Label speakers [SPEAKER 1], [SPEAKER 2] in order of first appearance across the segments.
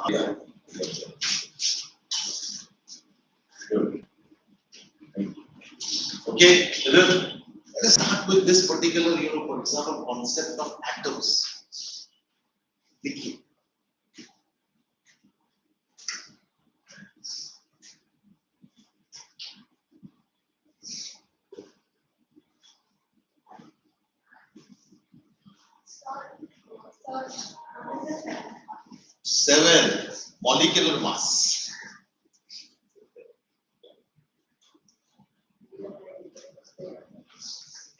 [SPEAKER 1] Yeah. Good. Okay, let us start with this particular, for example, concept of atoms. Thinking. Seven, molecular mass.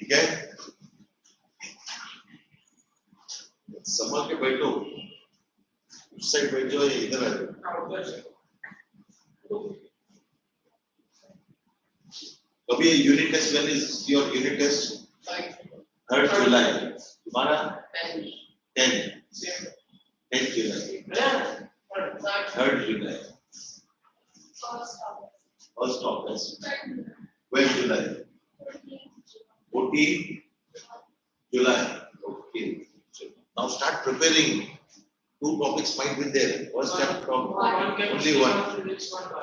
[SPEAKER 1] Okay? संभल के बैठो, उस side बैठो या इधर बैठो। कभी unit test, when is your unit test? 3rd July. तुम्हारा 10th July. 3rd July. 1st August. 12th July. 14th July. Okay. So now start preparing. 2 topics might be there. First chapter, only one.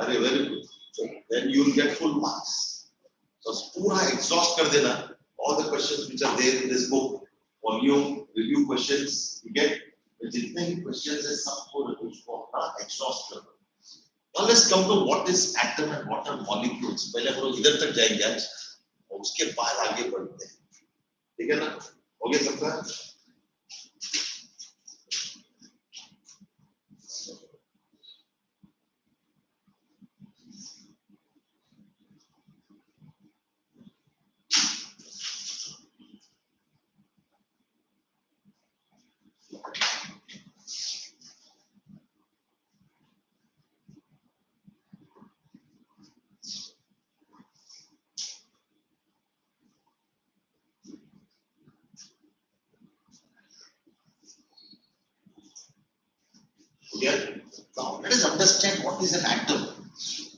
[SPEAKER 1] Very good. So then you will get full marks. So पूरा exhaust कर देना. All the questions which are there in this book, volume, review questions, you get. जितने भी questions है सबको उसको अपना exhaust कर दो. Now let's come to what is atom and what are molecules. पहले हम लोग इधर तक जाएंगे आज, और उसके बाद आगे बढ़ते हैं. ठीक है ना? हो गया सबका? Okay. Now let us understand what is an atom.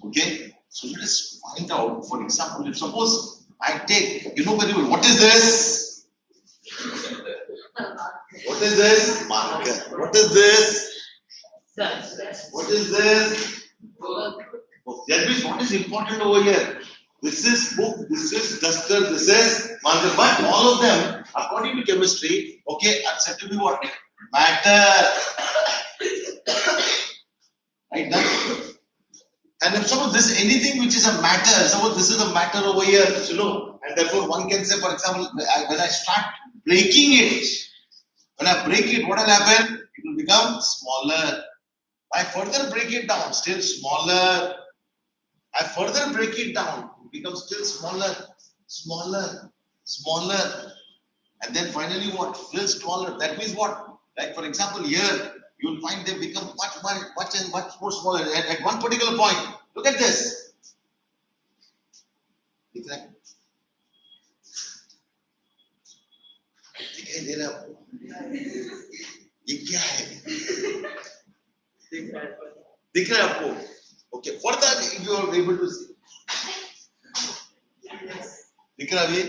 [SPEAKER 1] Okay. So let us find out. For example, if suppose I take, very well, what is this? What is this? Marker. What is this? What is this? That means what is important over here? This is book, this is duster, this is marker. But all of them, according to chemistry, okay, are said to be what? Matter. Right? And if suppose this is anything which is a matter, suppose this is a matter over here, and therefore one can say, for example, when I start breaking it, when I break it, what will happen? It will become smaller. I further break it down, still smaller. I further break it down, it becomes still smaller, smaller, smaller. And then finally what? Still smaller. That means what? Like for example, here, you will find they become much more smaller at one particular point. Look at this. दिख रहा है आपको? Okay. Further, if you are able to see. दिख रहा अभी?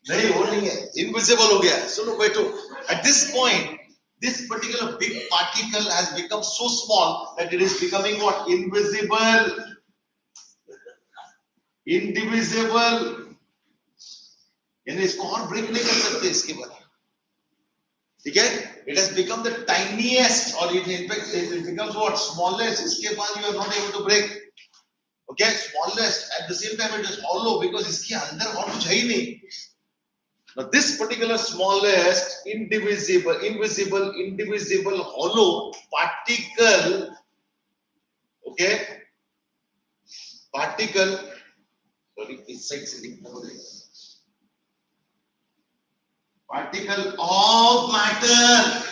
[SPEAKER 1] नहीं वो नहीं है, invisible हो गया. सुनो बैठो. At this point, this particular big particle has become so small that it is becoming what? Invisible, indivisible. यानी इसको और break नहीं कर सकते इसके बाद. ठीक है? It has become the tiniest, or in fact it becomes what? Smallest. इसके बाद you are not able to break. Okay, smallest. At the same time, it is hollow because इसके अंदर और कुछ है ही नहीं. Now this particular smallest, invisible, hollow particle, okay, sorry, this side sitting over there. Particle of matter.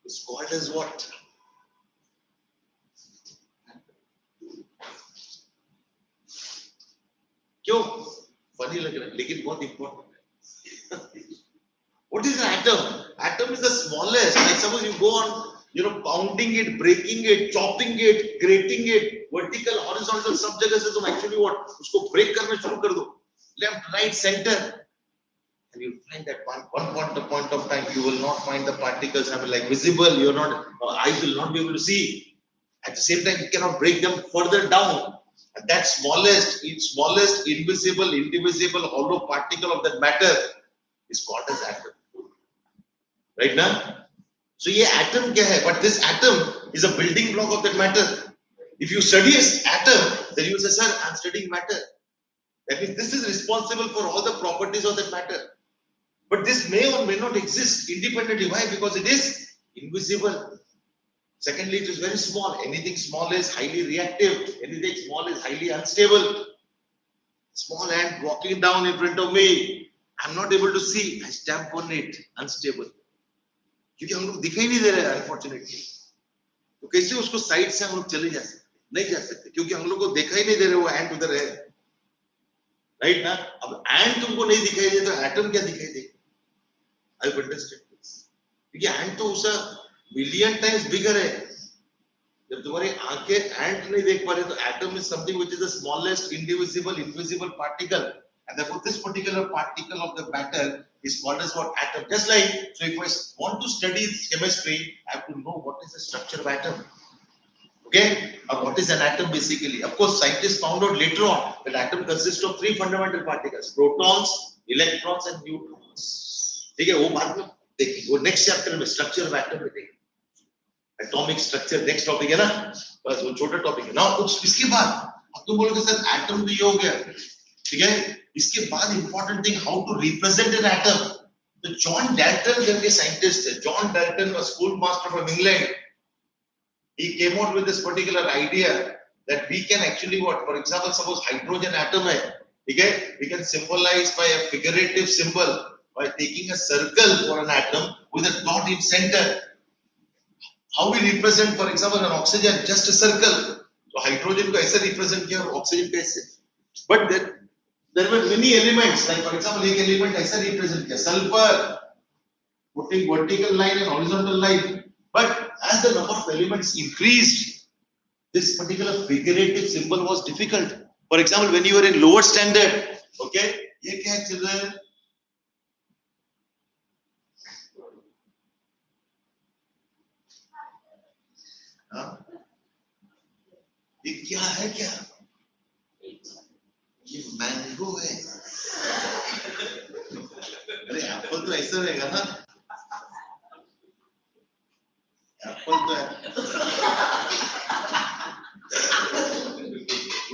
[SPEAKER 1] It's called as what? क्यों? Funny लग रहा है, लेकिन बहुत important है. What is an atom? Atom is the smallest. Like suppose you go on, pounding it, breaking it, chopping it, grating it, vertical, horizontal, सब जगह से तुम actually what? उसको break करना शुरू कर दो. Left, right, center. and you find that point of time you will not find the particles like visible. You're not, eyes will not be able to see. At the same time, you cannot break them further down. And that smallest, invisible, indivisible, hollow particle of that matter is called as atom. Right now? So, ये atom क्या है? But this atom is a building block of that matter. If you study an atom, then you will say, sir, I'm studying matter. That means this is responsible for all the properties of that matter. But this may or may not exist independently. Why? Because it is invisible. Secondly, it is very small. Anything small is highly reactive. Anything small is highly unstable. Small ant walking down in front of me. I'm not able to see. I stamp on it. Unstable. क्योंकि हम लोग दिखाई नहीं दे रहे हैं unfortunately. तो कैसे उसको साइड से हम लोग चले जा सकते? नहीं जा सकते क्योंकि हम लोग को दिखाई नहीं दे रहे वो एंट उधर है. राइट ना? अब एंट तुमको नहीं दिखाई दे तो एटम क्या दिखाई देगा? I understand this. क्योंकि एंट तो उसका मिलियन टाइम्स बिगर है. जब तुम्हारी आंखें एंट नहीं देख पा रही तो atom is something which is the smallest indivisible invisible particle, and therefore this particular particle of the matter is called as what? Atom. Just like, so if I want to study chemistry, I have to know what is the structure of atom. Okay, or what is an atom basically. Of course, scientists found out later on that atom consists of three fundamental particles: protons, electrons and neutrons. ठीक है, वो बाद में देखेंगे, वो next chapter में structure of atom में देखेंगे. एटॉमिक स्ट्रक्चर नेक्स्ट टॉपिक है ना, बस वो छोटा टॉपिक है ना. कुछ इसके बाद अब तुम बोलोगे सर एटम तो ये हो गया, ठीक है. इसके बाद important thing how to represent an atom. तो जॉन डाल्टन करके साइंटिस्ट है. John Dalton was school master from England. He came out with this particular idea that we can actually what? For example, suppose hydrogen atom है, ठीक है, we can symbolize by a figurative symbol by taking a circle for an atom with a dot in center. How we represent, for example, an oxygen, just a circle. So hydrogen को ऐसे represent किया और oxygen को ऐसे. But there were many elements, like for example, एक element ऐसा represent किया, sulfur, putting vertical line and horizontal line. But as the number of elements increased, this particular figurative symbol was difficult. For example, when you were in lower standard, okay, ये क्या है children? ये क्या है क्या? ये mango है. अरे एप्पल तो ऐसा रहेगा ना. एप्पल तो है.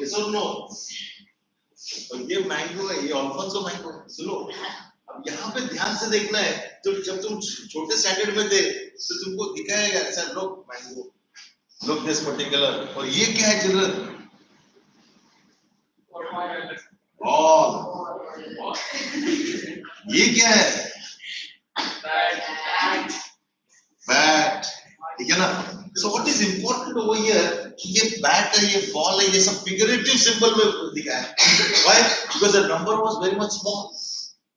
[SPEAKER 1] Yes or no? और ये मैंगो है, ये अल्फांसो मैंगो है. सुनो, अब यहाँ पे ध्यान से देखना है. तो जब तुम छोटे स्टैंडर्ड में थे तो तुमको दिखाएगा ऐसा लोग मैंगो, look this particular. और ये क्या है चिल्ड्रन? बॉल. ये क्या है? बैट. ठीक है ना? So what is important over here कि ये बैट है, ये बॉल है, ये सब figurative symbol में दिखा है. Why? Because the number was very much small.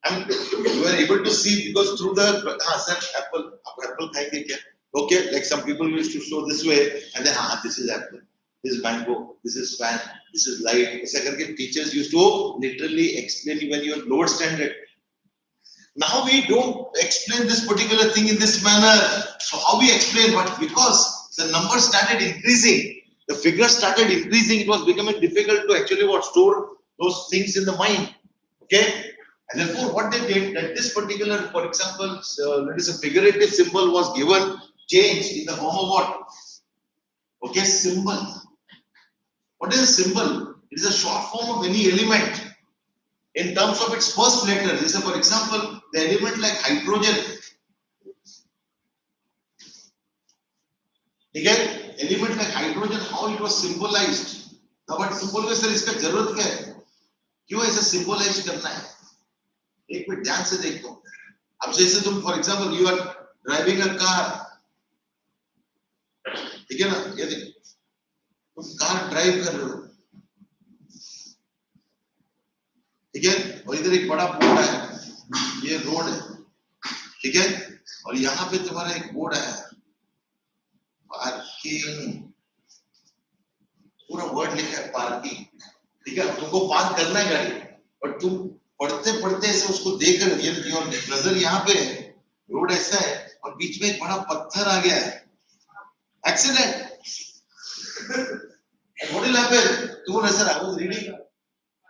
[SPEAKER 1] And you were able to see because through the sir apple, आप apple खाएंगे क्या? Okay, like some people used to show this way and then this is apple, this is mango, this is fan, this is light. ऐसा करके teachers used to literally explain when you are lower standard. Now we don't explain this particular thing in this manner. So how we explain? But because the numbers started increasing, the figures started increasing, it was becoming difficult to actually store those things in the mind. Okay? And therefore what they did, that this particular, for example, let us say figurative symbol was given, changed in the form of what? Okay, symbol. What is a symbol? It is a short form of any element in terms of its first letter. This is, for example, the element like hydrogen. Again, element like hydrogen, how it was symbolized. Now, but symbol में sir इसका जरूरत क्या है? क्यों ऐसा symbolize करना है? एक मिनट ध्यान से देखो. अब जैसे तुम, for example, you are driving a car. ठीक है ना? ये देखो, तुम कार ड्राइव कर रहे हो. ठीक है, और इधर एक बड़ा बोर्ड है, ये रोड है. ठीक है, और यहाँ पे तुम्हारा एक बोर्ड है पार्किंग, पूरा वर्ड लिखा है पार्किंग. ठीक है, तुमको पार्क करना है गाड़ी, और तुम पढ़ते पढ़ते ऐसे उसको देखकर ये नजर यहाँ पे है, रोड ऐसा है और बीच में एक बड़ा पत्थर आ गया है, accident. And what will happen? Tomorrow, sir, I was reading.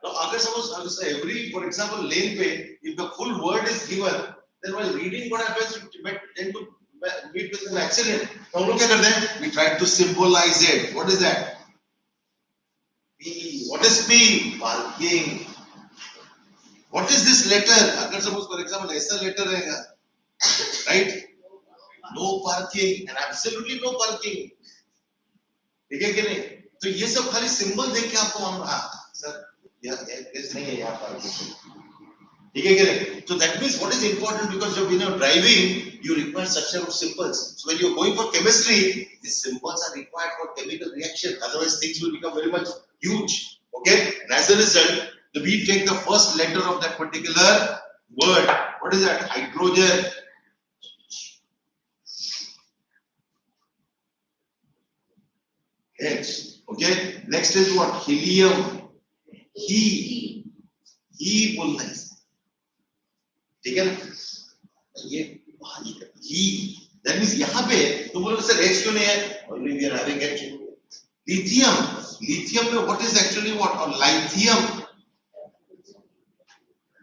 [SPEAKER 1] Now, agar suppose every, for example, lane पे, if the full word is given, then while reading, what happens? You tend to meet with an accident. Now, हम लोग क्या करते हैं? We try to symbolize it. What is that? P. What is P? Parking. What is this letter? Agar suppose, for example, ऐसा letter रहेगा, right? No parking and absolutely no parking. ठीक है कि नहीं? तो ये सब खाली सिंबल देख के आपको हम सर this नहीं है यहाँ पर, ठीक है कि नहीं? So that means what is important, because when you are driving you require such type of symbols. So when you are going for chemistry, these symbols are required for chemical reaction, otherwise things will become very much huge. Okay, and as a result we take the first letter of that particular word. What is that? Hydrogen. H. Okay, next is what? Helium. He बोलना है, ठीक है ना? ये he, that means यहाँ पे तुम बोलोगे सर H क्यों नहीं है? Already we are having H. Lithium. Lithium में what is actually what? Or lithium.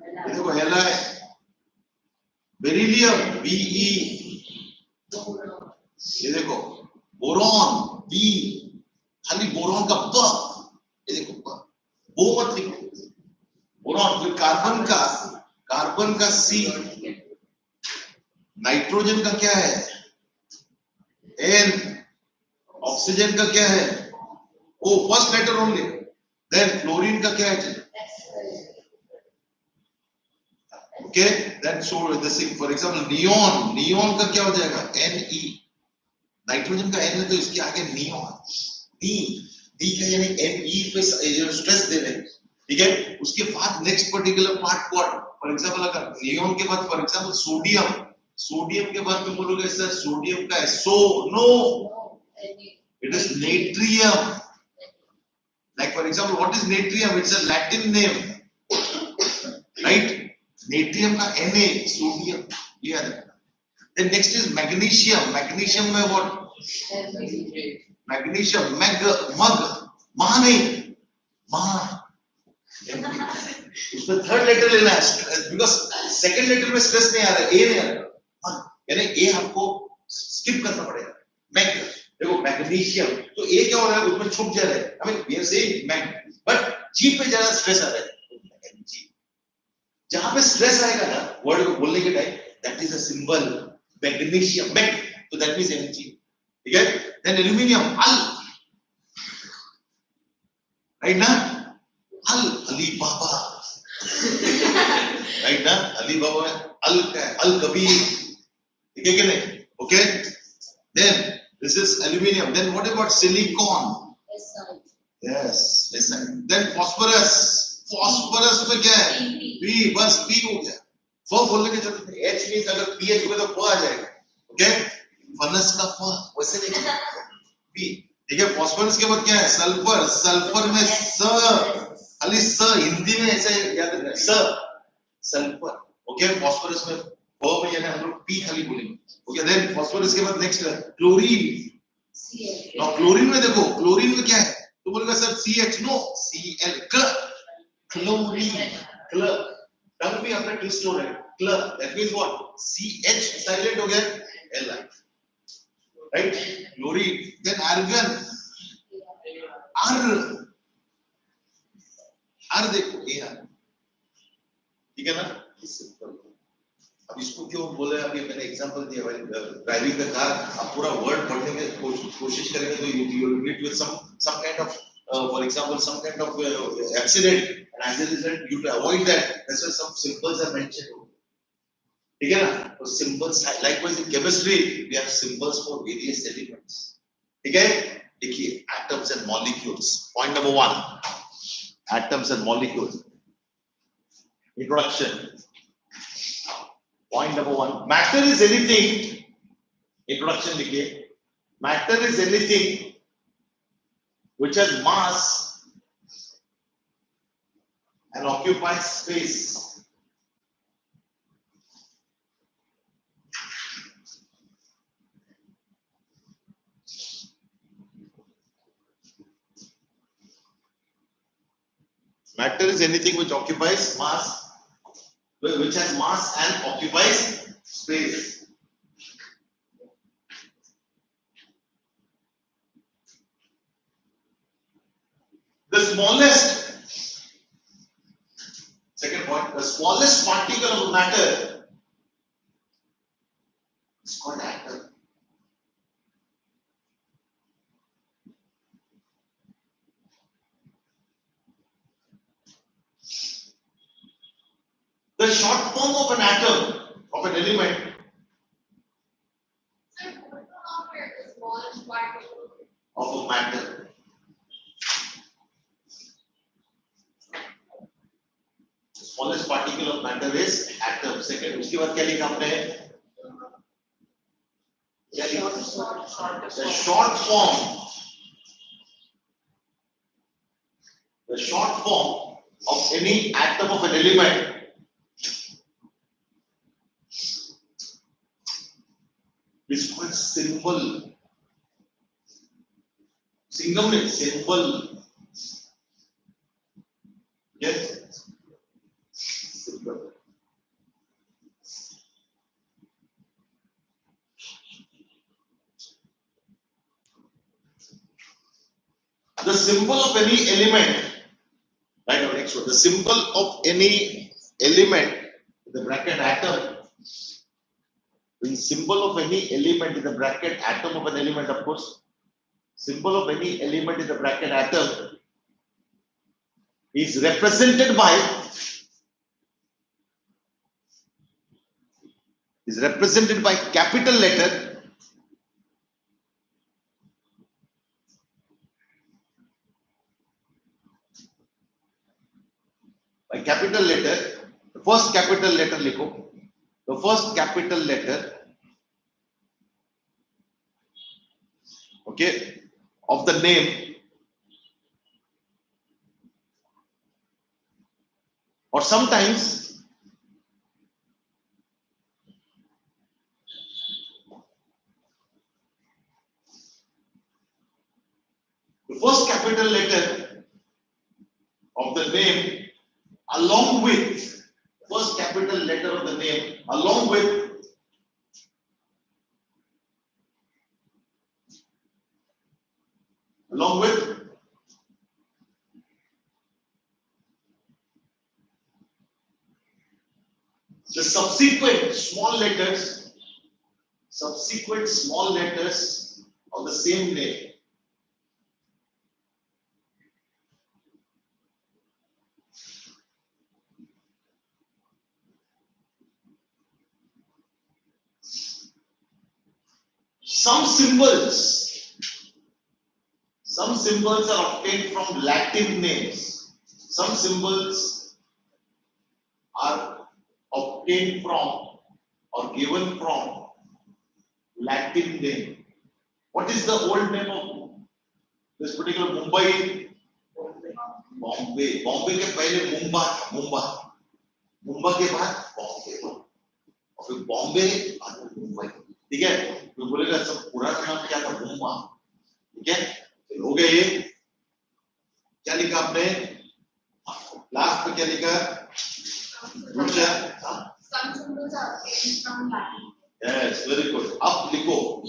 [SPEAKER 1] ये देखो Li. Beryllium. Be. ये देखो boron. B. खाली बोरॉन का ब, ये देखो वो मत लिखो, बोरॉन. फिर कार्बन का C. नाइट्रोजन का क्या है? N. ऑक्सीजन का क्या है? O. First letter only. Then fluorine का क्या है? Okay, then so for example neon का क्या हो जाएगा? Ne. नाइट्रोजन का N है तो इसके आगे नियॉन. डी का यानी Ne पे स्ट्रेस दे रहे हैं, ठीक है? उसके बाद next particular part what? For example अगर नियॉन के बाद फॉर एग्जांपल सोडियम के बाद तुम बोलोगे सर सोडियम का SO. No, it is natrium. Like for example what is natrium? It's a Latin name, right? Natrium का Na. सोडियम, ये याद रखना. Then next is magnesium. Magnesium में व्हाट? मैग्नीशियम. मग नहीं, उसमें थर्ड लेटर लेना है, बिकॉज सेकंड लेटर में स्ट्रेस नहीं आ रहा है, ए नहीं आ रहा, यानी ए आपको स्किप करना पड़ेगा. देखो मैग्नीशियम तो ए क्या हो रहा है? उसमें छुप जा रहा है. I mean we are saying mag, but G पे ज्यादा स्ट्रेस आ रहा है. जहां पे स्ट्रेस आएगा ना वर्ड को बोलने के time, that is a symbol magnesium. Mag तो दैट मींस एनर्जी, ठीक है? Then aluminium. राइट ना? अली बाबा, राइट ना? अली बाबा में अल का है, अल कबीर, ठीक है कि नहीं? Okay, then this is aluminium. Then what about silicon? Yes, then phosphorus. Phosphorus में क्या है? पी. बस पी हो गया, फ बोलने की जरूरत नहीं. एच मींस अगर पीएच होगा तो फ आ जाएगा. ओके, फनस का फ वैसे नहीं, पी, ठीक है? फास्फोरस के बाद क्या है? सल्फर. सल्फर में स, खाली स, हिंदी में ऐसे याद रखना, स, सल्फर. ओके, फास्फोरस में फ में यानी हम लोग पी खाली बोलेंगे. ओके, देन फास्फोरस के बाद नेक्स्ट है क्लोरीन. नाउ क्लोरीन में देखो, क्लोरीन में क्या है? तो बोलेगा sir CH. No, Cl. Chlorine. Tongue भी अपना ट्विस्ट हो रहा है. That means what? CH silent हो गया, Li, right? Chlorine. Then argon. आर देखो, ये ठीक है ना? अब इसको क्यों बोले? अभी मैंने एग्जांपल दिया, ड्राइविंग द कार. आप पूरा वर्ड पढ़ने की कोशिश करेंगे तो you will meet with some kind of for example some kind of accident, and as a result you to avoid that, that's why some symbols are mentioned. ठीक है ना? तो symbols, likewise in chemistry we have symbols for various elements. ठीक है? देखिए atoms and molecules. Point number 1, atoms and molecules. Introduction. Point number 1, matter is anything. Introduction लिखिए. Matter is anything which has mass and occupies space. Matter is anything which occupies mass, which has mass and occupies space. The smallest, second point, the smallest particle of matter is called atom. The short form of an atom, of an element.
[SPEAKER 2] Sir, what about the smallest particle
[SPEAKER 1] Of a matter. The smallest particle of matter is atom. Second, उसके बाद क्या लिखा आपने? क्या लिखा? The short form. The short form of any atom of an element is called symbol. Single means symbol. Yes? Symbol. The symbol of any element, right now next one, the symbol of any element, in the bracket atom, the symbol of any element in the bracket atom of an element, of course, symbol of any element in the bracket atom is represented by capital letter the first capital letter लिखो, the first capital letter, okay, of the name or sometimes the first capital letter of the name along with first capital letter of the name along with the subsequent small letters of the same name. Some symbols are obtained from Latin names. Some symbols are obtained from or given from Latin name. What is the old name of this particular Mumbai? Bombay. Bombay के पहले मुंबा के बाद बॉम्बे और फिर बॉम्बे और फिर मुंबई. ठीक है, तो बोलेगा सब पुराना नाम क्या था? मुंबा. ठीक है, हो गए ये. क्या लिखा आपने लास्ट में? क्या लिखा?
[SPEAKER 2] Some symbols are obtained from Latin.
[SPEAKER 1] Yes, very good. अब लिखो.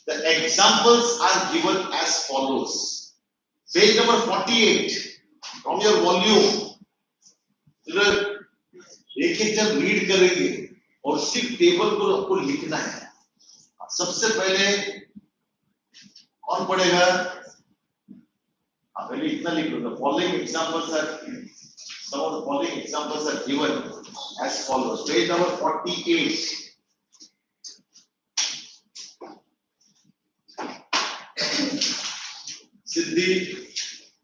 [SPEAKER 1] The examples are given as follows. Page number 48 from your volume. एक एक जब रीड करेंगे और सिर्फ टेबल को आपको लिखना है. सबसे पहले कौन पढ़ेगा? पहले इतना लिख लो. The following examples are some of the following examples are given as follows. Page number 48. सिद्धि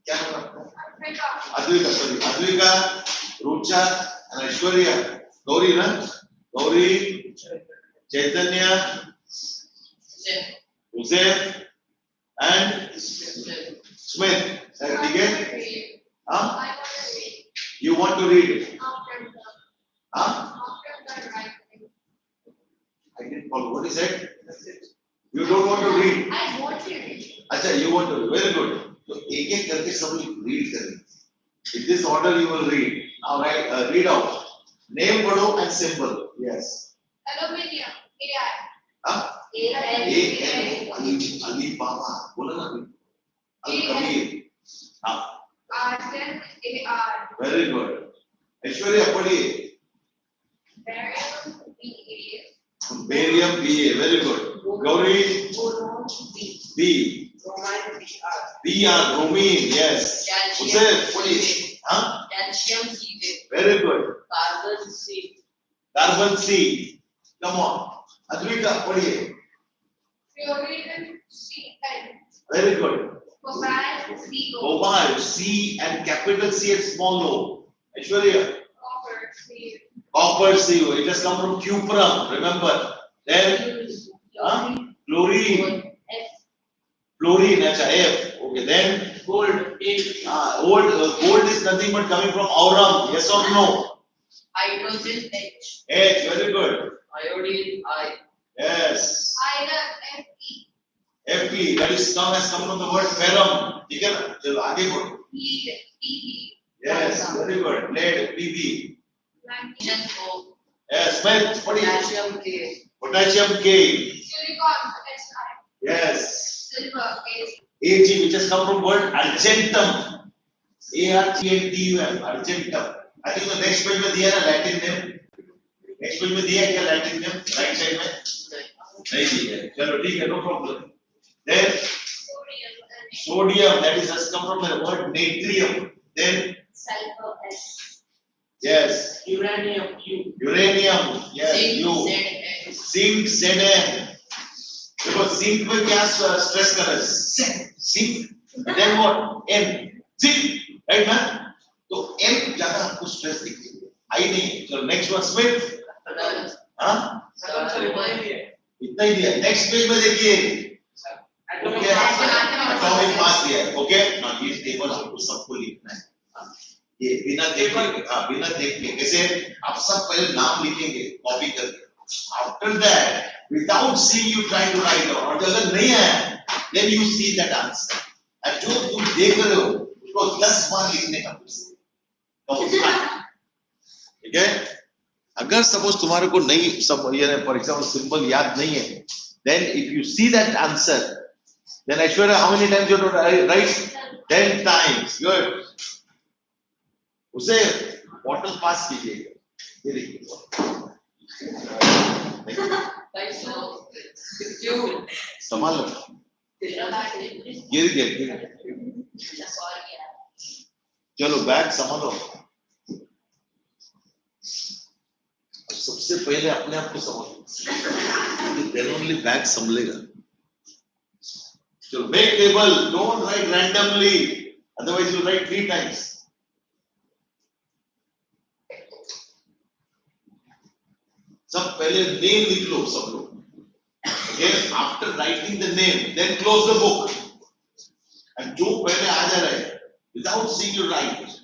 [SPEAKER 1] क्या नाम? अद्विका, रुचा, ऐश्वर्या, गौरी ना? गौरी, चैतन्य, Joseph and Smith. ठीक है? हाँ? You want to read it? हाँ? I didn't follow. What is it? You don't want to read?
[SPEAKER 2] I want to read.
[SPEAKER 1] अच्छा, you want to read. Very good. तो एक एक करके सब लोग read करेंगे. In this order you will read. Now read out. Name, photo and symbol. Yes.
[SPEAKER 2] Aluminium. AI.
[SPEAKER 1] Huh? A-N. Ali Baba. बोला ना Al Kabir. हाँ.
[SPEAKER 2] Argent. AR.
[SPEAKER 1] Very good. Aishwarya पढ़िए.
[SPEAKER 2] Barium. BA.
[SPEAKER 1] Barium BA. Very good. Gauri.
[SPEAKER 2] Boron. B.
[SPEAKER 1] B.
[SPEAKER 2] Bromine. BR.
[SPEAKER 1] BR. Bromine. Yes.
[SPEAKER 2] Calcium.
[SPEAKER 1] उसे पढ़िए. हाँ?
[SPEAKER 2] Calcium. CJ.
[SPEAKER 1] Very good.
[SPEAKER 2] Carbon. C.
[SPEAKER 1] Carbon C. Come on. Advika पढ़िए.
[SPEAKER 2] Fluorine. CN.
[SPEAKER 1] Very good.
[SPEAKER 2] Cobalt. CO.
[SPEAKER 1] Cobalt C and capital C and small o. Aishwarya.
[SPEAKER 2] Copper. C.
[SPEAKER 1] Copper CO. It has come from cuprum. Remember. Then chlorine.
[SPEAKER 2] F.
[SPEAKER 1] Fluorine. Acha F. Okay. Then
[SPEAKER 2] Gold. A.
[SPEAKER 1] gold is nothing but coming from aurum. Yes or no?
[SPEAKER 2] Hydrogen. H.
[SPEAKER 1] H. Very good.
[SPEAKER 2] Iodine. I.
[SPEAKER 1] Yes.
[SPEAKER 2] Iron. Fe.
[SPEAKER 1] Fe. That is has come from the word ferrum. ठीक है ना? चलो आगे बढ़ो.
[SPEAKER 2] Lead. PB.
[SPEAKER 1] Yes. Very good. Lead. Pb.
[SPEAKER 2] Magnesium. O.
[SPEAKER 1] Yes. Smith. पढ़िए.
[SPEAKER 2] Potassium. K.
[SPEAKER 1] Potassium K.
[SPEAKER 2] Silicon. Si.
[SPEAKER 1] Yes.
[SPEAKER 2] Silver. Ag.
[SPEAKER 1] Ag, which has come from word argentum. Argentum. Argentum. I think the next page में दिया ना Latin name. Next page में दिया क्या Latin name? Right side में. नहीं दिया. चलो ठीक है, no problem. Then sodium, that is has come from the word natrium. Then
[SPEAKER 2] Sulfur. S.
[SPEAKER 1] yes.
[SPEAKER 2] Uranium. U.
[SPEAKER 1] Uranium. Yes.
[SPEAKER 2] Zinc.
[SPEAKER 1] U.
[SPEAKER 2] Zn.
[SPEAKER 1] Zinc. Zn. देखो zinc पे क्या stress कर रहा है? Zinc. Then what? N. Zinc. Right man? तो M ज्यादा आपको stress दिखेगी. I नहीं. चलो next one Smith. हाँ? इतना ही दिया. Next page में देखिए. Okay. Atomic mass दिया है. Okay. Now ये table आपको सबको लिखना है. ये बिना देखे कैसे आप सब पहले नाम लिखेंगे कॉपी करके. After that, without seeing, you try to write down. और अगर नहीं आया, then you see that answer. और जो तुम देख रहे हो, उसको 10 बार लिखने का ठीक है? अगर सपोज तुम्हारे को नहीं सब ये फॉर एग्जाम्पल सिंबल याद नहीं है, then if you see that answer, then Aishwarya, how many times you have to write? 10 times. Good. उसे बॉटल पास कीजिएगा. ये देखिए. संभालो. गिर गया. चलो बैग संभालो. सबसे पहले अपने आप को संभालो. then only बैग संभलेगा. चलो make table. Don't write randomly. Otherwise you write 3 times. सब पहले नेम लिख लो सब लोग. Okay, after writing the name, then close the book. And जो पहले आ जा रहा है, without seeing you write.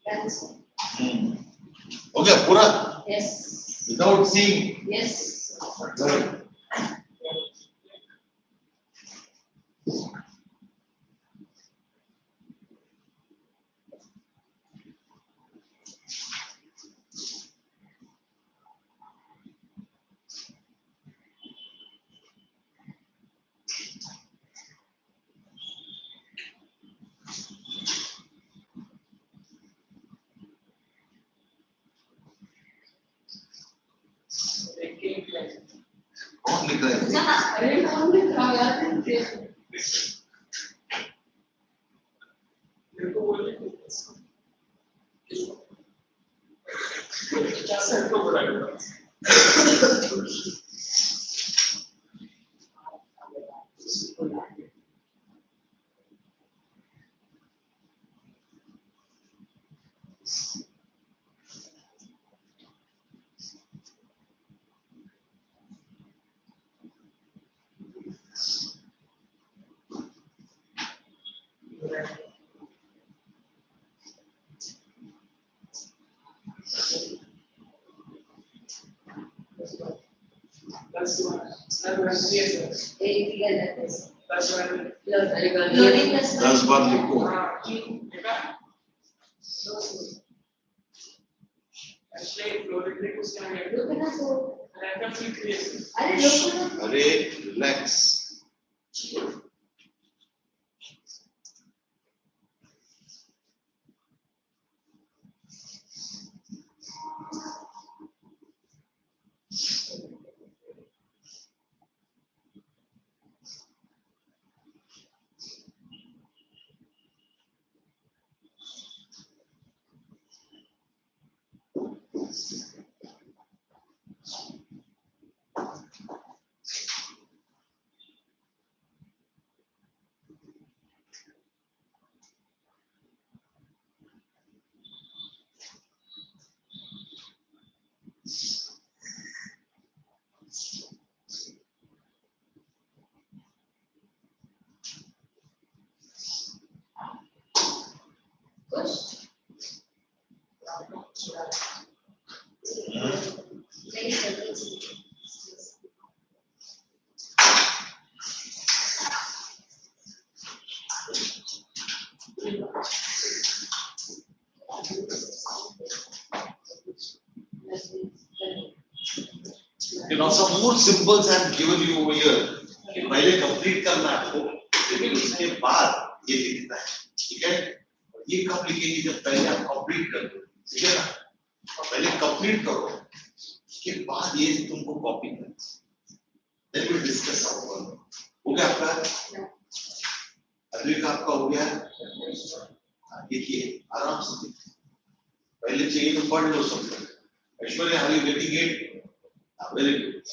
[SPEAKER 2] That's
[SPEAKER 1] Okay, Pura,
[SPEAKER 2] yes.
[SPEAKER 1] without seeing.
[SPEAKER 2] Yes.
[SPEAKER 1] Good. कौन लिख रहा है?
[SPEAKER 2] अरे कौन लिख रहा है यार? Learning
[SPEAKER 1] 10 बार लिखो. अरे relax.
[SPEAKER 2] push.
[SPEAKER 1] You know, some more symbols I have given you over here. कि पहले कंप्लीट करना है आपको, लेकिन उसके बाद ये लिखना है, ठीक है? ये कब लिखेंगे जब पहले आप कंप्लीट कर दो, ठीक है ना? और पहले कंप्लीट करो, उसके बाद ये तुमको कॉपी करना है. Then we discuss about. हो गया आपका? अगले का आपका हो गया? देखिए आराम से देखिए. पहले चाहिए तो पढ़ लो सब. Aishwarya, are you getting it? Very good.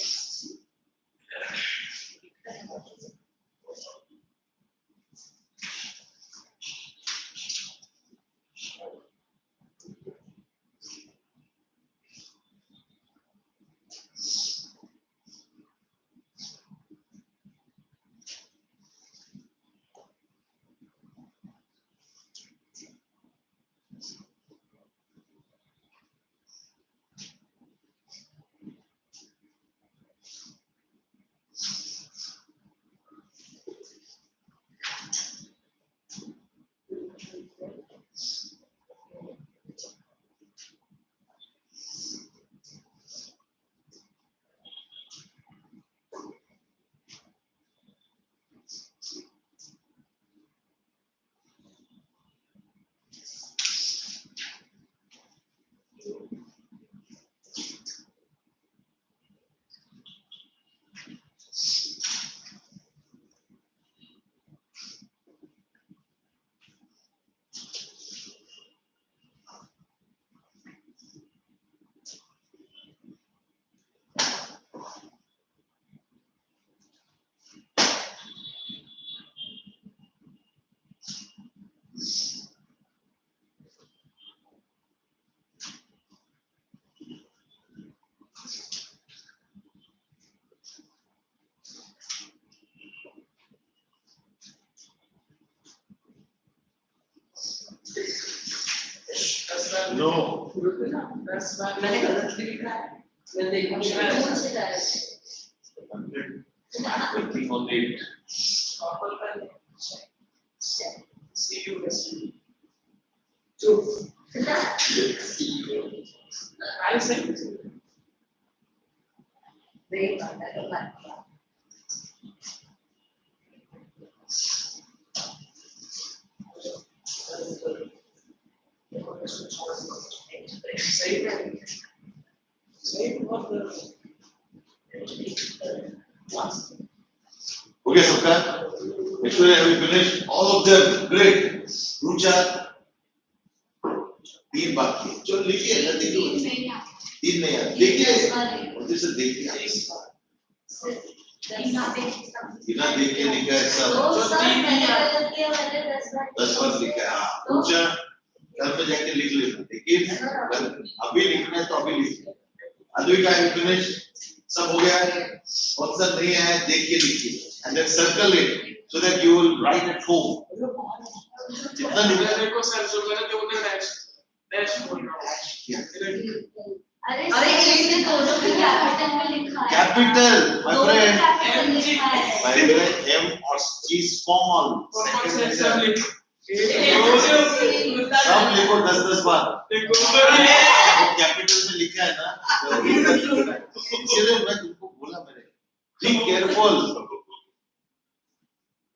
[SPEAKER 1] No.
[SPEAKER 2] मैंने गलत लिखा है। मैंने देखा है।
[SPEAKER 1] Working on it.
[SPEAKER 2] Two.
[SPEAKER 1] Okay, सबका. Actually, have we finished all of them? Great. Rucha. 3 बाकी. चलो लिखिए, जल्दी दो. 3 नहीं है. देखिए. मुझे से देखिए. बिना देखे लिखा है सब. 10 बार लिखा है. रुचा. घर पे जाके लिख लेना. लेकिन अभी लिखना है तो अभी लिखिए. Advika have finished. सब हो गया है. कौन सा नहीं है देख के लिखिए. And then circle it so that you will write at home. जितना लिखा है को सर जो मैंने जो उन्हें डैश बोल रहा हूँ.
[SPEAKER 2] अरे इसने दोनों भी कैपिटल में लिखा है.
[SPEAKER 1] Capital, my friend.
[SPEAKER 2] My
[SPEAKER 1] friend, M or G small. सब लिखो 10 बार. कैपिटल में लिखा है ना. इसलिए मैं तुमको बोला मैंने. Be careful.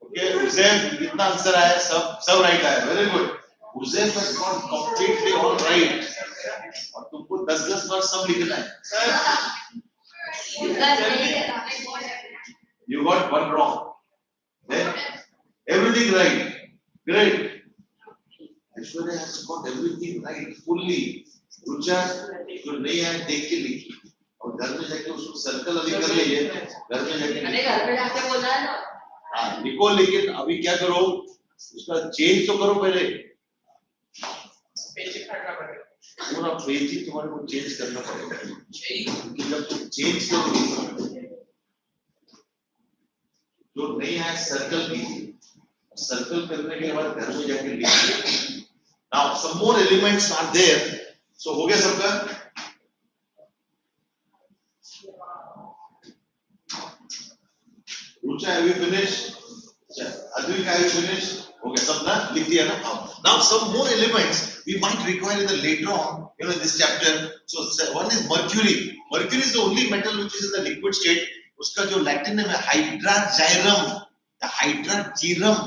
[SPEAKER 1] Okay, Uzef, कितना आंसर आया? सब राइट आया. Very good. Uzef has got completely all right. और तुमको 10 बार सब लिखना है. You got one wrong. Everything right. Great. Aishwarya has got everything right fully. Rucha जो नहीं है देख के लिखिए. और घर में जाके उसको सर्कल अभी कर लीजिए. घर में जाके.
[SPEAKER 2] अरे घर में जाके बोला है ना.
[SPEAKER 1] हाँ लिखो लेकिन अभी क्या करो उसका चेंज तो करो पहले. पूरा पेज ही तुम्हारे को चेंज करना पड़ेगा. जब तुम चेंज करोगे जो नहीं है सर्कल कीजिए. सर्कल करने के बाद घर में जाके लिखिए. Now some more elements are there. So हो गया सबका. Rucha, have you finished? Advika, have you finished? Okay, सब ना लिख दिया ना. Now some more elements we might require in the later on, in this chapter. So one is mercury. Mercury is the only metal which is in the liquid state. उसका जो Latin name है hydragyrum, hydragyrum.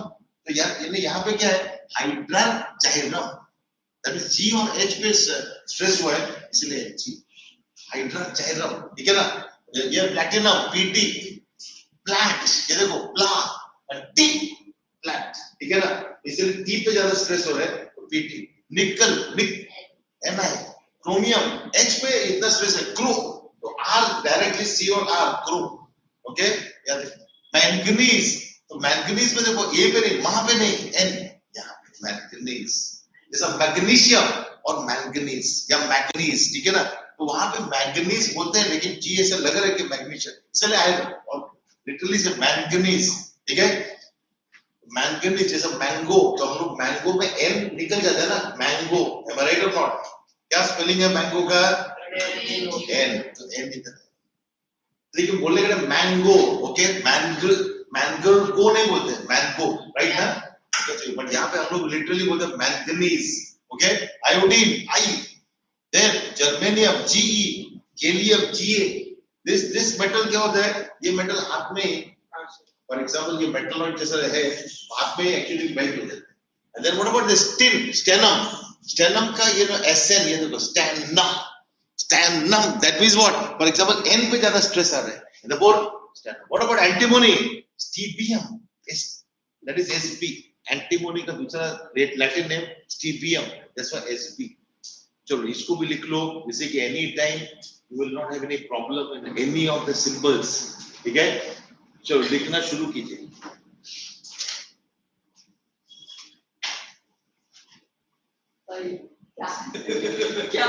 [SPEAKER 1] तो यानी यहाँ पे क्या है? hydragyrum. That is G और H पे stress हुआ है, इसलिए G. hydragyrum, ठीक है ना? ये platinum, Pt. Plat, ये देखो pla और T plat, ठीक है ना? इसलिए T पे ज्यादा स्ट्रेस हो रहा है तो Pt. निकल Ni, क्रोमियम H पे इतना स्ट्रेस है क्रो तो R डायरेक्टली C और R क्रो. ओके याद है. मैंगनीज तो मैंगनीज में देखो A पे नहीं वहां पे नहीं N यहाँ पे मैंगनीज. जैसा मैग्नीशियम और मैंगनीज या मैग्नीज, ठीक है ना? तो वहां पे मैंगनीज बोलते हैं लेकिन G ऐसा लग रहा है कि मैग्नीशियम इसलिए आए और लिटरली से मैंगनीज, ठीक है? मैंगनीज जैसा मैंगो तो हम लोग मैंगो में N निकल जाता है ना. Mango am I right or not? क्या स्पेलिंग है मैंगो का? N तो N निकलता है. लेकिन बोलने का मैंगो. ओके मैंगो को नहीं बोलते मैंगो, राइट ना? बट यहाँ पे हम लोग लिटरली बोलते हैं manganese. Okay iodine I, then germanium Ge, gallium Ga. This metal क्या होता है? ये मेटल हाथ में फॉर एग्जांपल ये मेटलॉइड जैसा है हाथ में एक्चुअली बाइंड हो जाता है. And then what about the stannum का ये नो SN ये देखो stannum that means what? For example N पे ज्यादा स्ट्रेस आ रहा है. therefore stannum. What about antimony? Stibium that is SP. Antimony का दूसरा Latin name stibium, that's why SP. चलो इसको भी लिख लो जैसे कि any time you will not have any problem in any of the symbols. ठीक है? चलो लिखना शुरू कीजिए.
[SPEAKER 2] क्या?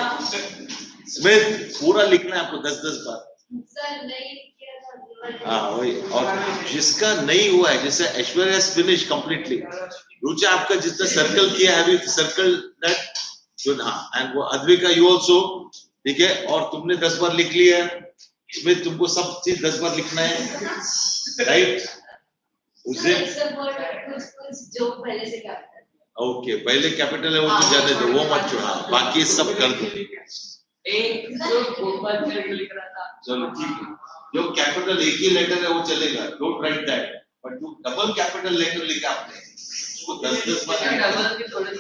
[SPEAKER 1] स्मिथ पूरा लिखना है आपको 10 बार.
[SPEAKER 2] सर नहीं किया था.
[SPEAKER 1] हाँ वही. और जिसका नहीं हुआ है जैसे ऐश्वर्या फिनिश कंप्लीटली. रुचा आपका जितना सर्कल किया है अभी सर्कल दैट सुन हाँ एंड वो अद्विका यू ऑल्सो ठीक है और तुमने 10 बार लिख लिया इसमें तुमको सब चीज 10 बार लिखना है राइट उसे
[SPEAKER 2] जो पहले से क्या
[SPEAKER 1] ओके पहले कैपिटल है वो तो जाने दो वो मत छोड़ा बाकी सब कर दो
[SPEAKER 2] एक जो ऊपर से लिख रहा था
[SPEAKER 1] चलो ठीक है जो कैपिटल एक ही लेटर है वो चलेगा डोंट राइट दैट बट जो डबल कैपिटल लेटर लिखा आपने वो 10 बार
[SPEAKER 2] डबल के थोड़े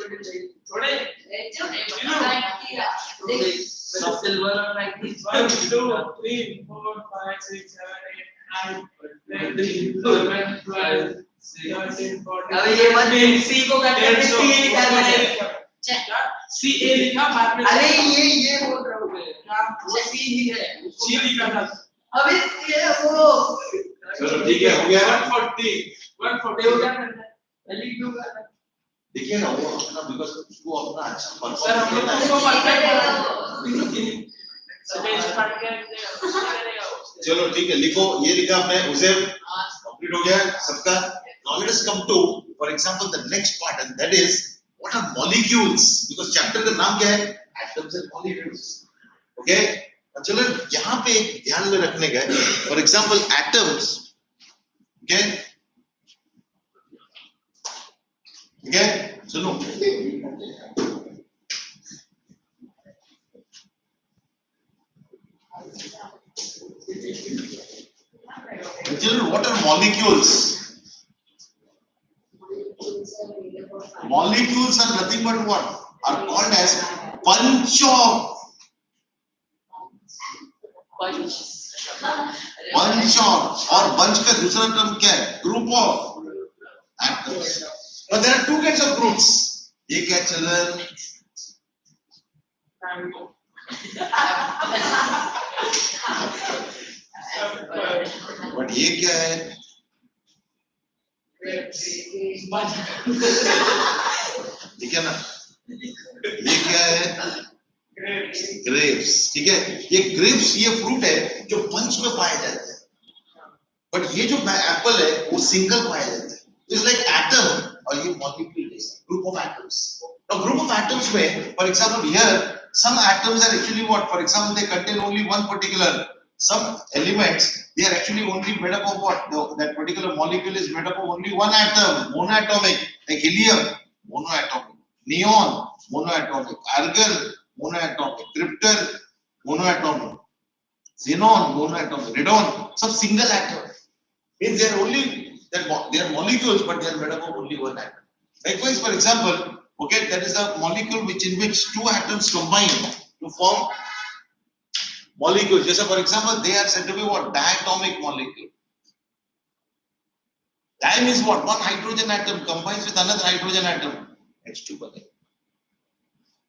[SPEAKER 2] सब सिल्वर और 90 1 2 3 4 5 6 7 8 9 10 अबे ये मत सी को कट करके सी लिखा है सी ए लिखा बाद में अरे ये बोल रहा हूँ मैं वो सी ही है सी लिखा था अबे ये वो
[SPEAKER 1] चलो ठीक है हो गया
[SPEAKER 2] 140 हो गया मैं लिख दूंगा
[SPEAKER 1] देखिए ना वो अपना बिकॉज़ उसको अपना अच्छा
[SPEAKER 2] सर हम लोग उसको परफेक्ट स्पेस पढ़ के
[SPEAKER 1] चलो ठीक है लिखो ये लिखा आपने उसे कंप्लीट हो गया सबका now let us come to for example the next part and that is what are molecules because chapter का नाम क्या है atoms and molecules okay चलो यहाँ पे एक ध्यान में रखने का for example atoms okay okay सुनो children what are molecules molecules are nothing but what are called as bunch of और bunch का दूसरा टर्म क्या है group of atoms but there are two kinds of groups ये क्या children but ये क्या है ठीक है ना ये क्या है ग्रेप्स ठीक है ये ग्रेप्स ये फ्रूट है जो बंच में पाया जाता है बट ये जो एप्पल है वो सिंगल पाया जाता है इट्स लाइक एटम और ये मॉलिक्यूल जैसा group of atoms now group of atoms में for example here some atoms are actually what for example they contain only one particular some elements they are actually only made up of what that particular molecule is made up of only one atom monoatomic like helium monoatomic neon monoatomic argon monoatomic krypton monoatomic xenon monoatomic radon सब single atom means they are only that they are molecules but they are made up of only one atom likewise for example okay that is a molecule which in which two atoms combine to form molecules जैसे for example they are said to be what diatomic molecule diam is what one hydrogen atom combines with another hydrogen atom H2 बने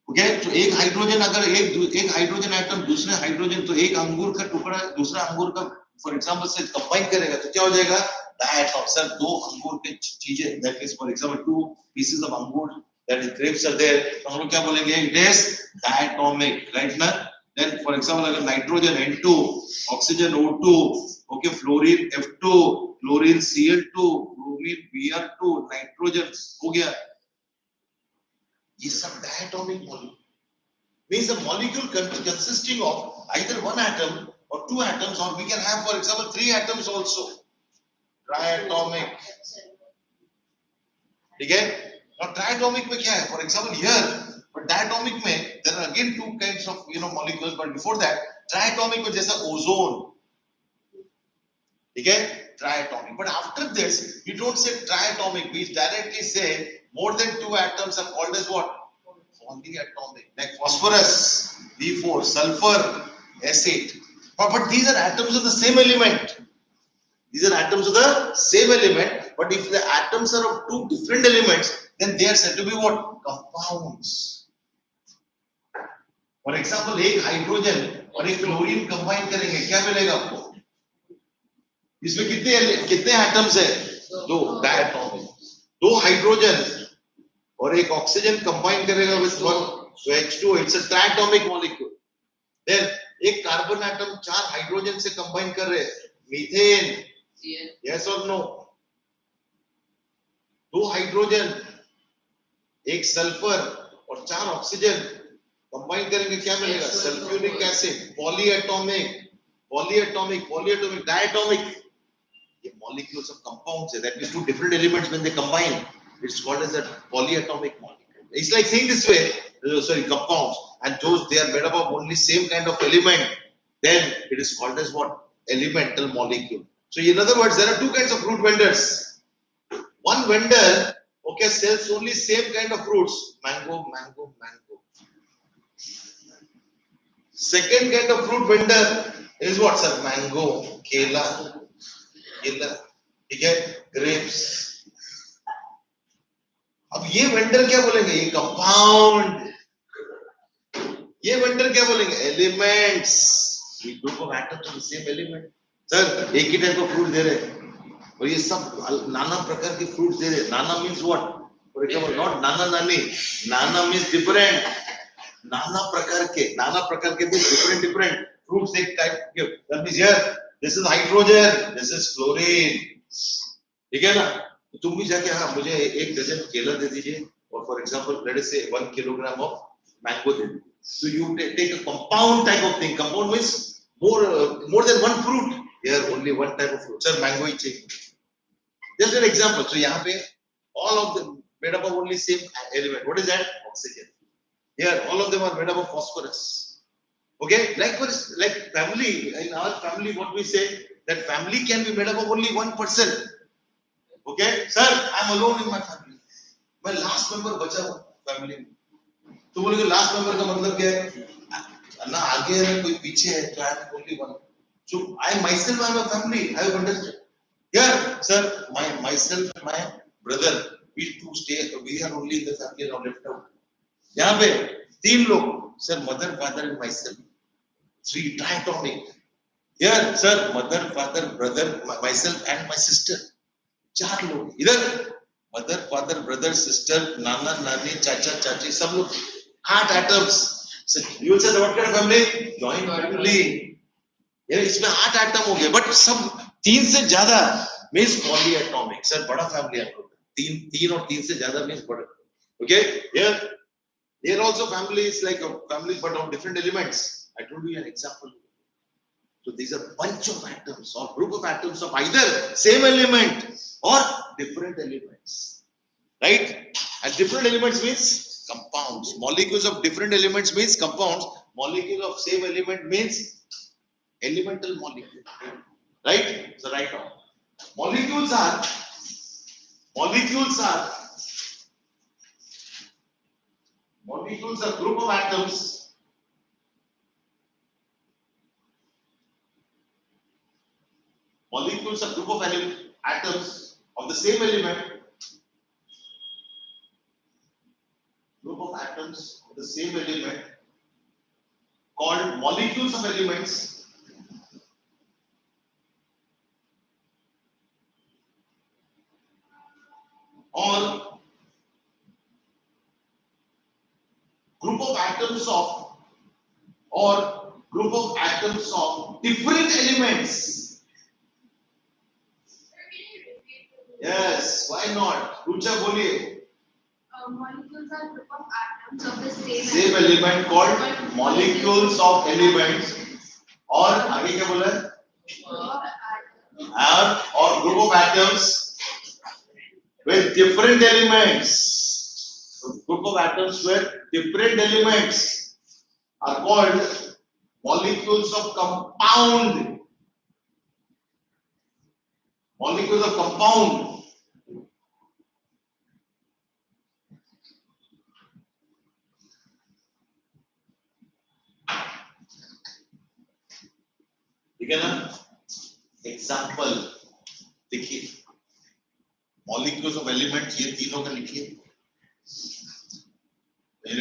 [SPEAKER 1] okay तो एक hydrogen अगर एक hydrogen atom दूसरे hydrogen तो एक अंगूर का टुकड़ा दूसरा अंगूर का फॉर एग्जांपल से कंबाइन करेगा तो क्या हो जाएगा डायटॉम सर दो अंगूर के चीजें that is for example two pieces of अंगूर that is grapes are there तो हम लोग क्या बोलेंगे इट इज डायटोमिक राइट ना देन फॉर एग्जांपल अगर nitrogen N2 oxygen O2 okay fluorine F2 chlorine Cl2 bromine Br2 nitrogen हो गया ये सब diatomic molecule means a molecule consisting of either one atom or two atoms or we can have for example three atoms also triatomic ठीक है और triatomic में क्या है for example here but diatomic में there are again two kinds of molecules but before that triatomic में जैसा ozone ठीक है triatomic but after this we don't say triatomic we directly say more than two atoms are called as what polyatomic like phosphorus B4 sulfur S8 but these are atoms of the same element these are atoms of the same element but if the atoms are of two different elements then they are said to be what compounds for example एक hydrogen और एक chlorine combine करेंगे क्या मिलेगा आपको इसमें कितने atoms है दो डायटोमिक दो हाइड्रोजन और एक ऑक्सीजन कंबाइन करेगा with one so H2 it's a triatomic molecule then एक कार्बन एटम चार हाइड्रोजन से कंबाइन कर रहे हैं मीथेन यस और नो दो हाइड्रोजन एक सल्फर और चार ऑक्सीजन कंबाइन करेंगे क्या मिलेगा? Sulphuric acid, polyatomic, diatomic. ये molecules of compounds है. That means two different elements when they combine, it's called as a polyatomic molecule. It's like saying this way, compounds, and those they are made up of only same kind of element. Then it is called as what? Elemental molecule. So in other words, there are two kinds of fruit vendors. One vendor, okay, sells only same kind of fruits, mango. Second kind of fruit vendor is what, sir? Mango, kela, ठीक है, grapes. अब ये vendor क्या बोलेंगे? ये compound. ये vendor क्या बोलेंगे? एलिमेंट्स. ये group of atoms of the same element. Sir एक ही टाइप का फ्रूट दे रहे हैं और ये सब नाना प्रकार के फ्रूट दे रहे हैं. नाना means what? For example not नाना नानी. नाना मीन्स डिफरेंट. नाना प्रकार के डिफरेंट फ्रूट्स एक टाइप के. That means here this is hydrogen, this is fluorine. ठीक है ना? तो तुम भी जाके हाँ मुझे एक डजन केला दे दीजिए और फॉर एग्जांपल लेट अस से 1 किलोग्राम ऑफ मैंगो दे दीजिए. So you take a compound type of thing. Compound means more than one fruit. Here only one type of fruit. Sir, mango ही चाहिए. Just an example. So यहाँ पे all of them made up of only same element. What is that? Oxygen. Here all of them are made up of phosphorus. Okay, like family. In our family, what we say that family can be made up of only one person. Okay, sir, I'm alone in my family. मैं last member बचा हूँ family में. तो बोले कि last member का मतलब क्या है? ना आगे है ना कोई पीछे है. तो I'm only one. So I myself am a family. I have understood. Yeah, sir, myself and my brother, we two stay. We are only in the family now left out. यहाँ पे 3 लोग. Sir, mother, father and myself. 3 diatomic. Here, sir, mother, father, brother, myself and my sister. 4 लोग. इधर mother, father, brother, sister, नाना, नानी, चाचा, चाची, सब लोग 8 atoms. So you will say what kind of family? Joint family. यार इसमें 8 atom हो गए, but सब 3 से ज्यादा means polyatomic. सर बड़ा family है. 3 और 3 से ज्यादा means बड़ा. Okay? Here also family is like a family but of different elements. I told you an example. So these are bunch of atoms or group of atoms of either same element or different elements, right? And different elements means compounds. Molecules of different elements means compounds. Molecule of same element means elemental molecule, right? So right now, molecules are group of atoms. Molecules are group of atoms of the same element. Group of atoms of the same element called molecules of elements. Or group of atoms of different elements. Yes, why not? Rucha boliye.
[SPEAKER 3] Molecules are group of atoms of the
[SPEAKER 1] same element called molecules of elements. और आगे क्या बोला? और group of atoms with different elements. So group of atoms with different elements are called molecules of compound. Molecules of compound. ठीक है ना? Example देखिए, molecules of elements ये तीनों का लिखिए.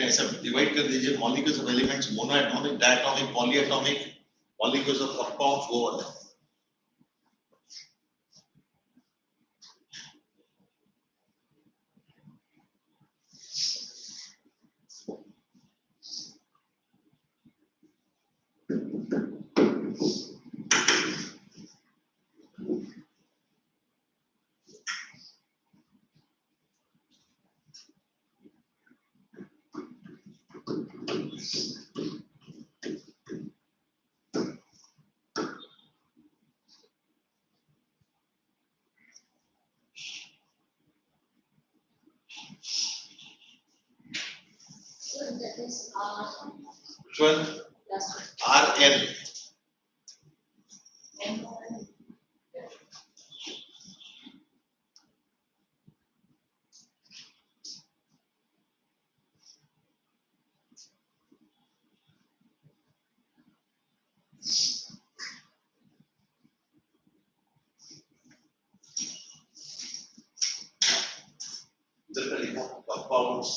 [SPEAKER 1] ऐसा डिवाइड कर दीजिए. Molecules of elements monoatomic, diatomic, polyatomic. Molecules of compounds वो वाला.
[SPEAKER 3] is
[SPEAKER 1] Which one? RN. इधर का लिखो compounds.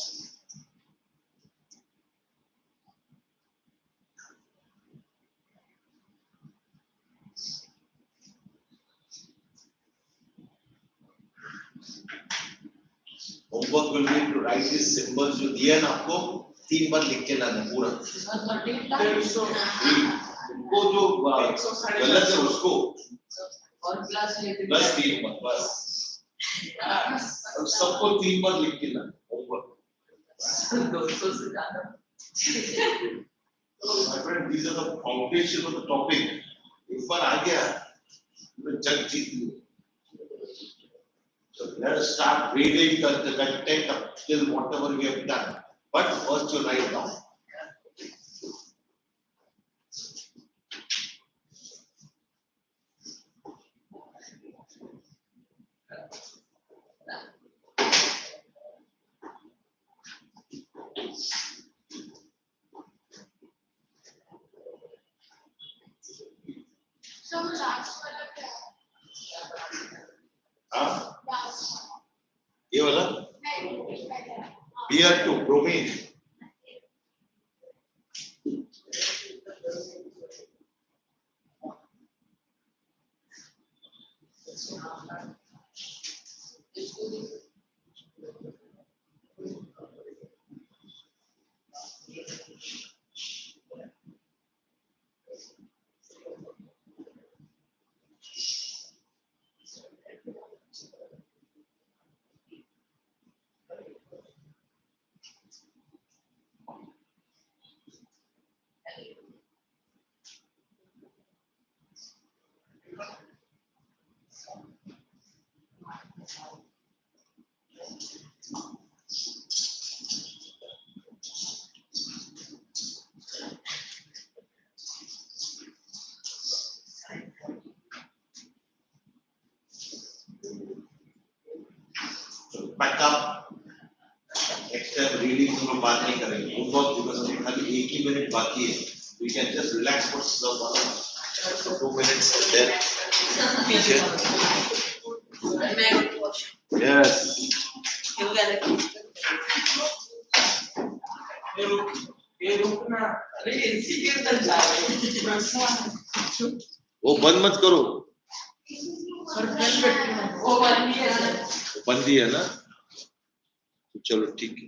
[SPEAKER 1] Homework will be to write these symbols जो दिया है ना आपको 3 बार लिख के लाना पूरा. वो जो गलत है उसको
[SPEAKER 2] और
[SPEAKER 1] प्लस 3 बार बस. सबको 3 बार लिख के लाना होमवर्क.
[SPEAKER 2] 200 से ज्यादा.
[SPEAKER 1] My friend, these are the foundation of the topic. एक बार आ गया तो जग जीत लो. So let us start reading the content up till whatever we have done. But first you write down.
[SPEAKER 3] So last वाला क्या है?
[SPEAKER 1] हाँ
[SPEAKER 3] Last
[SPEAKER 1] ये वाला
[SPEAKER 3] वाला.
[SPEAKER 1] beer to bromine. Back up. Next time reading हम लोग बात नहीं करेंगे. Homework because अभी खाली 1 ही मिनट बाकी है. We can just relax for some 2 minutes and then. Yes.
[SPEAKER 2] ये रुकना. अरे इसी के अंदर जा रहे.
[SPEAKER 1] वो बंद मत करो.
[SPEAKER 2] वो बंदी है सर.
[SPEAKER 1] बंदी है ना. तो चलो ठीक है.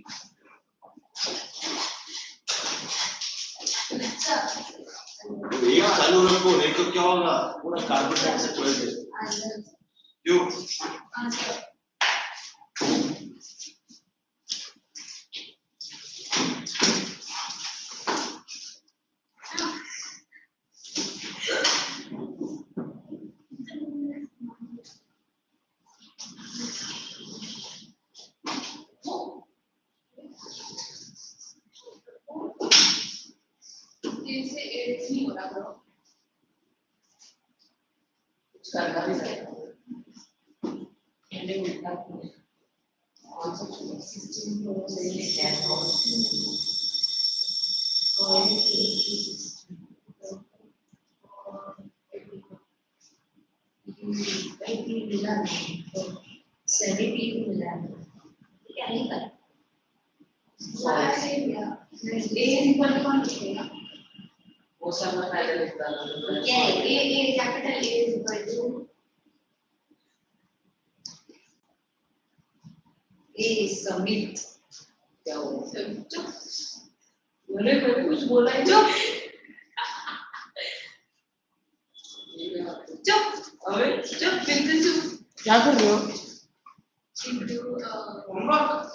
[SPEAKER 1] तो एक चालू रखो नहीं तो क्या होगा पूरा कार्बन डाइऑक्साइड छोड़ दे. क्यों?
[SPEAKER 3] से 8 नहीं हो रहा ब्रो.
[SPEAKER 2] करना भी चाहिए. एंडिंग उल्टा also 16 floors in the town. So 80 मिला नहीं तो 70 मिला क्या नहीं कर.
[SPEAKER 3] सारा सेम या ए इक्वल टू कौन लिखेगा?
[SPEAKER 2] वो सब मैं पहले लिखता था.
[SPEAKER 3] क्या है A capital A equal to A submit. क्या हो चुप. मैंने कुछ बोला ही. चुप चुप. अबे चुप बिल्कुल चुप. क्या कर रहे हो?
[SPEAKER 2] होमवर्क.